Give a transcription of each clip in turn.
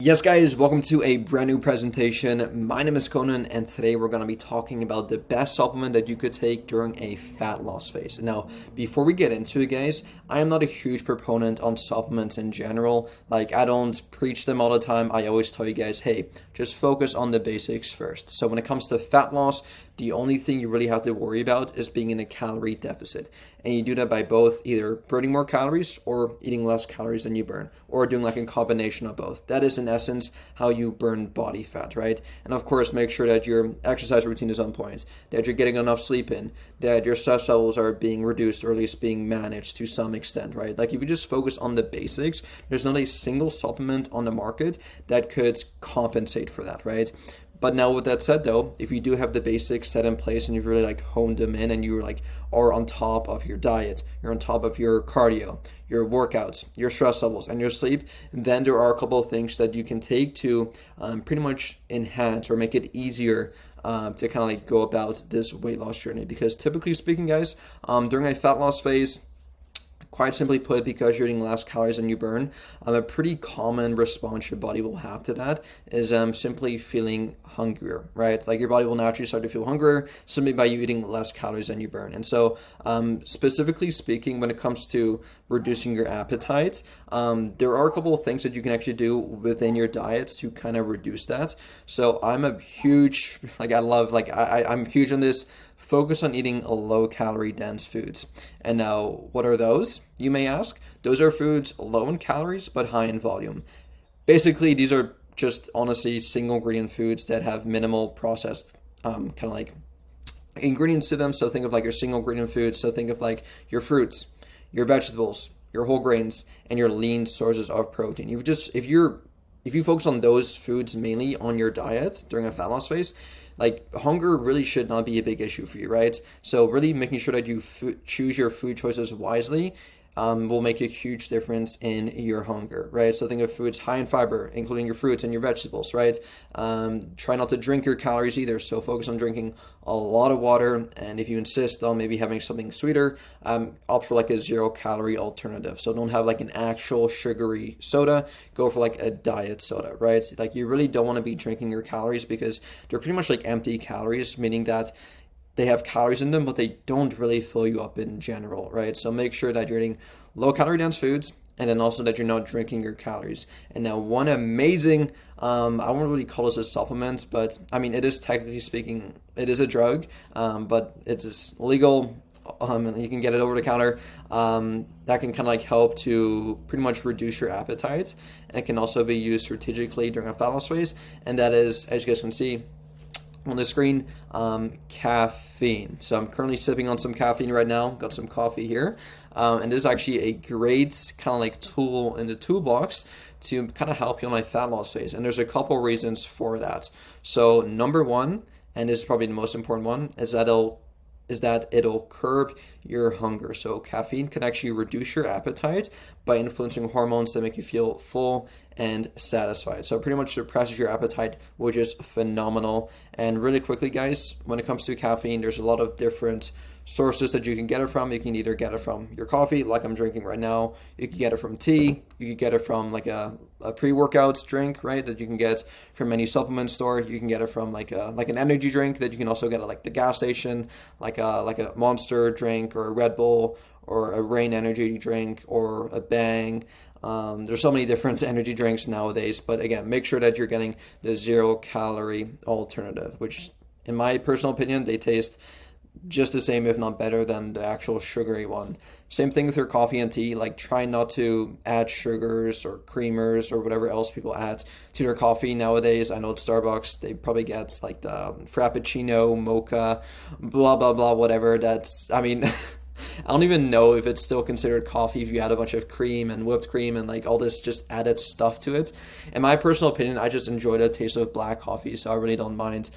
Yes guys, welcome to a brand new presentation. My name is Conan and today we're going to be talking about the best supplement that you could take during a fat loss phase. Now, before we get into it guys, I am not a huge proponent on supplements in general. Like I don't preach them all the time. I always tell you guys, hey, just focus on the basics first. So when it comes to fat loss, the only thing you really have to worry about is being in a calorie deficit. And you do that by both either burning more calories or eating less calories than you burn, or doing like a combination of both. That is in essence how you burn body fat, right? And of course, make sure that your exercise routine is on point, that you're getting enough sleep in, that your stress levels are being reduced or at least being managed to some extent, right? Like if you just focus on the basics, there's not a single supplement on the market that could compensate for that, right? But now with that said though, if you do have the basics set in place and you've really like honed them in and you like are on top of your diet, you're on top of your cardio, your workouts, your stress levels, and your sleep, then there are a couple of things that you can take to pretty much enhance or make it easier to kind of like go about this weight loss journey. Because typically speaking guys, during a fat loss phase, quite simply put, because you're eating less calories than you burn, a pretty common response your body will have to that is simply feeling hungrier, right? Like your body will naturally start to feel hungrier simply by you eating less calories than you burn. And so specifically speaking, when it comes to reducing your appetite, there are a couple of things that you can actually do within your diets to kind of reduce that. So I'm a huge, I'm huge on this. Focus on eating low calorie dense foods. And now, what are those? You may ask. Those are foods low in calories but high in volume. Basically, these are just honestly single ingredient foods that have minimal processed kind of like ingredients to them. So think of like your single ingredient foods. So think of like your fruits, your vegetables, your whole grains, and your lean sources of protein. If you focus on those foods mainly on your diet during a fat loss phase, like hunger really should not be a big issue for you, right? So really making sure that you choose your food choices wisely will make a huge difference in your hunger, right? So think of foods high in fiber, including your fruits and your vegetables, right? Try not to drink your calories either. So focus on drinking a lot of water. And if you insist on maybe having something sweeter, opt for like a 0-calorie alternative. So don't have like an actual sugary soda, go for like a diet soda, right? Like you really don't want to be drinking your calories because they're pretty much like empty calories, meaning that they have calories in them, but they don't really fill you up in general, right? So make sure that you're eating low calorie dense foods and then also that you're not drinking your calories. And now one amazing, I won't really call this a supplement, but I mean, it is technically speaking, it is a drug, but it's legal. And you can get it over the counter. That can kind of like help to pretty much reduce your appetite. And it can also be used strategically during a fat loss phase. And that is, as you guys can see on the screen, caffeine. So I'm currently sipping on some caffeine right now. Got some coffee here. And this is actually a great kind of like tool in the toolbox to kind of help you on my fat loss phase. And there's a couple reasons for that. So number one, and this is probably the most important one, is that it'll curb your hunger. So caffeine can actually reduce your appetite by influencing hormones that make you feel full and satisfied. So it pretty much suppresses your appetite, which is phenomenal. And really quickly, guys, when it comes to caffeine, there's a lot of different sources that you can get it from. You can either get it from your coffee, like I'm drinking right now. You can get it from tea. You can get it from like a pre-workout drink, right? That you can get from any supplement store. You can get it from like an energy drink that you can also get at like the gas station, like a Monster drink or a Red Bull or a Rain energy drink or a Bang. There's so many different energy drinks nowadays, but again, make sure that you're getting the 0-calorie alternative, which in my personal opinion, they taste just the same, if not better than the actual sugary one. Same thing with your coffee and tea. Like try not to add sugars or creamers or whatever else people add to their coffee nowadays. I know at Starbucks, they probably get like the Frappuccino, Mocha, blah, blah, blah, whatever. I mean, I don't even know if it's still considered coffee if you add a bunch of cream and whipped cream and like all this just added stuff to it. In my personal opinion, I just enjoy the taste of black coffee, so I really don't mind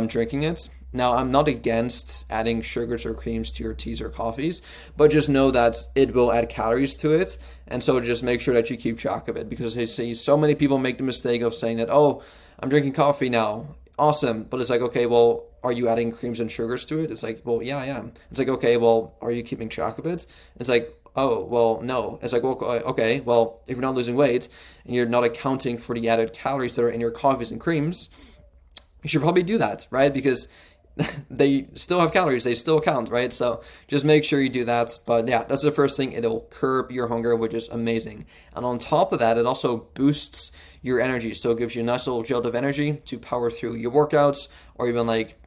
drinking it. Now, I'm not against adding sugars or creams to your teas or coffees, but just know that it will add calories to it. And so just make sure that you keep track of it, because I see so many people make the mistake of saying that, oh, I'm drinking coffee now. Awesome. But it's like, okay, well, are you adding creams and sugars to it? It's like, well, yeah, I am. It's like, okay, well, are you keeping track of it? It's like, oh, well, no. It's like, well, okay, well, if you're not losing weight and you're not accounting for the added calories that are in your coffees and creams, you should probably do that, right? Because they still have calories, they still count, right? So just make sure you do that. But yeah, that's the first thing. It'll curb your hunger, which is amazing. And on top of that, it also boosts your energy. So it gives you a nice little jolt of energy to power through your workouts, or even like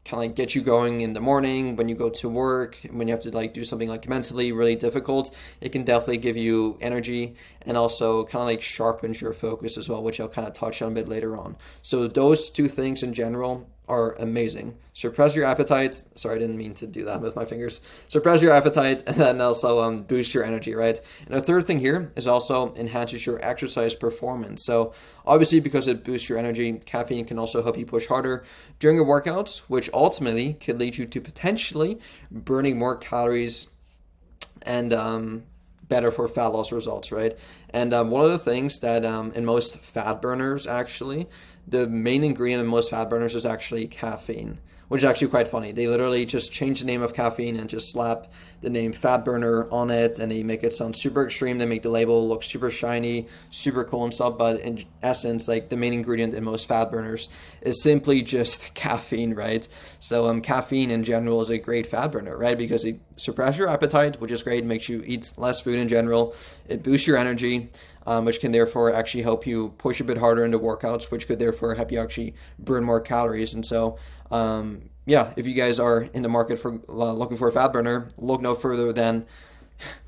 kind of like get you going in the morning when you go to work, when you have to like do something like mentally really difficult. It can definitely give you energy, and also kind of like sharpens your focus as well, which I'll kind of touch on a bit later on. So those two things in general are amazing. Suppress your appetite. Sorry, I didn't mean to do that with my fingers. Suppress your appetite, and then also boost your energy, right? And the third thing here is also enhances your exercise performance. So obviously, because it boosts your energy, caffeine can also help you push harder during your workouts, which ultimately could lead you to potentially burning more calories and better for fat loss results, right? And one of the things that in most fat burners, actually, the main ingredient in most fat burners is actually caffeine, which is actually quite funny. They literally just change the name of caffeine and just slap the name fat burner on it, and they make it sound super extreme. They make the label look super shiny, super cool and stuff, but in essence, like the main ingredient in most fat burners is simply just caffeine, right? So caffeine in general is a great fat burner, right? Because it suppresses your appetite, which is great, makes you eat less food in general. It boosts your energy, which can therefore actually help you push a bit harder into workouts, which could therefore help you actually burn more calories. And so, yeah, if you guys are in the market for looking for a fat burner, look no further than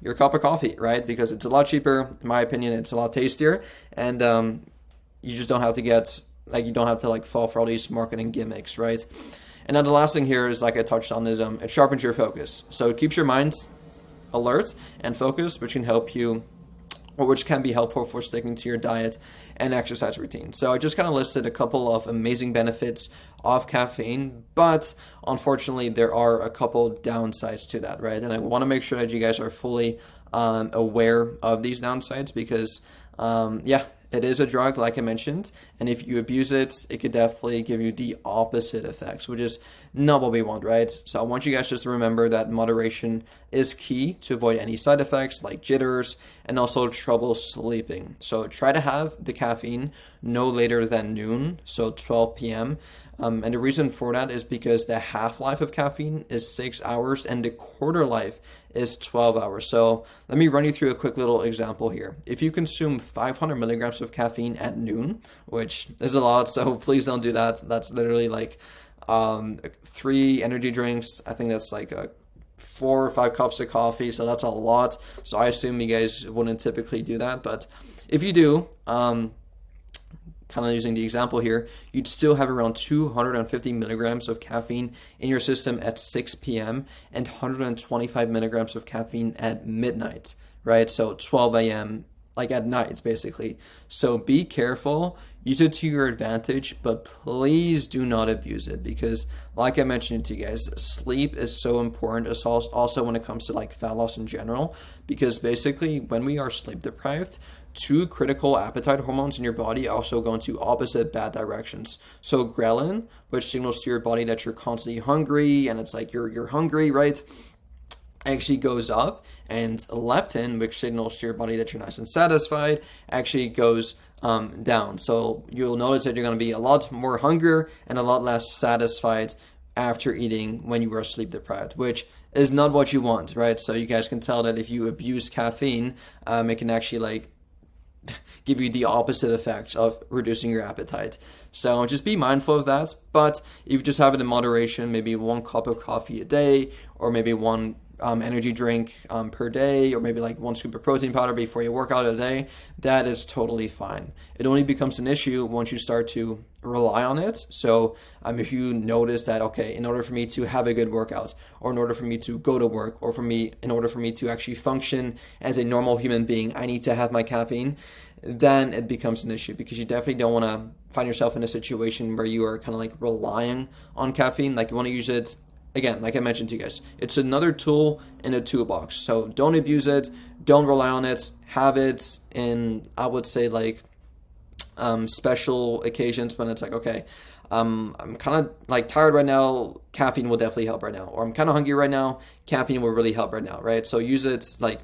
your cup of coffee, right? Because it's a lot cheaper. In my opinion, it's a lot tastier, and you just don't have to get you don't have to like fall for all these marketing gimmicks, right? And then the last thing here is, like I touched on, is it sharpens your focus. So it keeps your mind alert and focused, which can help you, or which can be helpful for sticking to your diet and exercise routine. So I just kind of listed a couple of amazing benefits of caffeine, but unfortunately there are a couple downsides to that, right? And I want to make sure that you guys are fully aware of these downsides, because yeah, it is a drug, like I mentioned, and if you abuse it, it could definitely give you the opposite effects, which is not what we want, right? So I want you guys just to remember that moderation is key to avoid any side effects like jitters and also trouble sleeping. So try to have the caffeine no later than noon, so 12 p.m. And the reason for that is because the half-life of caffeine is 6 hours and the quarter life is 12 hours. So let me run you through a quick little example here. If you consume 500 milligrams of caffeine at noon, which is a lot, so please don't do that. That's literally like 3 energy drinks. I think that's like 4 or 5 cups of coffee, so that's a lot. So I assume you guys wouldn't typically do that, but if you do, kind of using the example here, you'd still have around 250 milligrams of caffeine in your system at 6 p.m. and 125 milligrams of caffeine at midnight, right? So 12 a.m., like at night, basically. So be careful. Use it to your advantage, but please do not abuse it, because like I mentioned to you guys, sleep is so important. It's also when it comes to like fat loss in general, because basically when we are sleep deprived, 2 critical appetite hormones in your body also go into opposite bad directions. So ghrelin, which signals to your body that you're constantly hungry and it's like you're hungry, right? Actually goes up, and leptin, which signals to your body that you're nice and satisfied, actually goes down. So you'll notice that you're going to be a lot more hungrier and a lot less satisfied after eating when you are sleep deprived, which is not what you want, right? So you guys can tell that if you abuse caffeine, it can actually like give you the opposite effects of reducing your appetite. So just be mindful of that. But if you just have it in moderation, maybe 1 cup of coffee a day, or maybe 1 energy drink per day, or maybe like 1 scoop of protein powder before you work out a day, that is totally fine. It only becomes an issue once you start to rely on it. So if you notice that, okay, in order for me to have a good workout, or in order for me to go to work, or in order for me to actually function as a normal human being, I need to have my caffeine, then it becomes an issue, because you definitely don't want to find yourself in a situation where you are kind of like relying on caffeine. Like you want to use it, again, like I mentioned to you guys, it's another tool in a toolbox. So don't abuse it, don't rely on it, have it in, I would say, like special occasions when it's like, okay, I'm kind of like tired right now, caffeine will definitely help right now. Or I'm kind of hungry right now, caffeine will really help right now, right? So use it like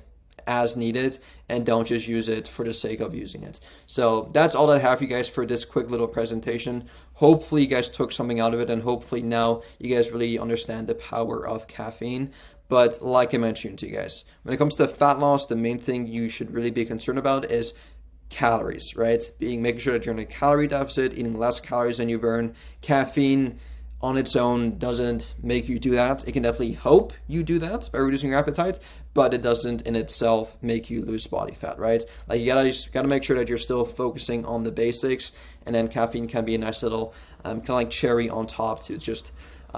as needed and don't just use it for the sake of using it. So that's all that I have for you guys for this quick little presentation. Hopefully you guys took something out of it, and hopefully now you guys really understand the power of caffeine. But like I mentioned to you guys, when it comes to fat loss, the main thing you should really be concerned about is calories, right? Making sure that you're in a calorie deficit, eating less calories than you burn. Caffeine on its own doesn't make you do that. It can definitely help you do that by reducing your appetite, but it doesn't in itself make you lose body fat, right? Like you gotta make sure that you're still focusing on the basics, and then caffeine can be a nice little kind of like cherry on top to just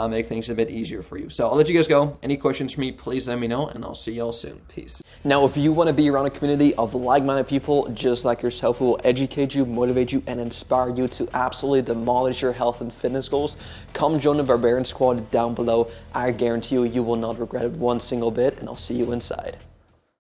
make things a bit easier for you. So I'll let you guys go. Any questions for me, please let me know, and I'll see y'all soon. Peace. Now, if you want to be around a community of like-minded people just like yourself who will educate you, motivate you, and inspire you to absolutely demolish your health and fitness goals, come join the Barbarian squad down below. I guarantee you, you will not regret it one single bit, and I'll see you inside.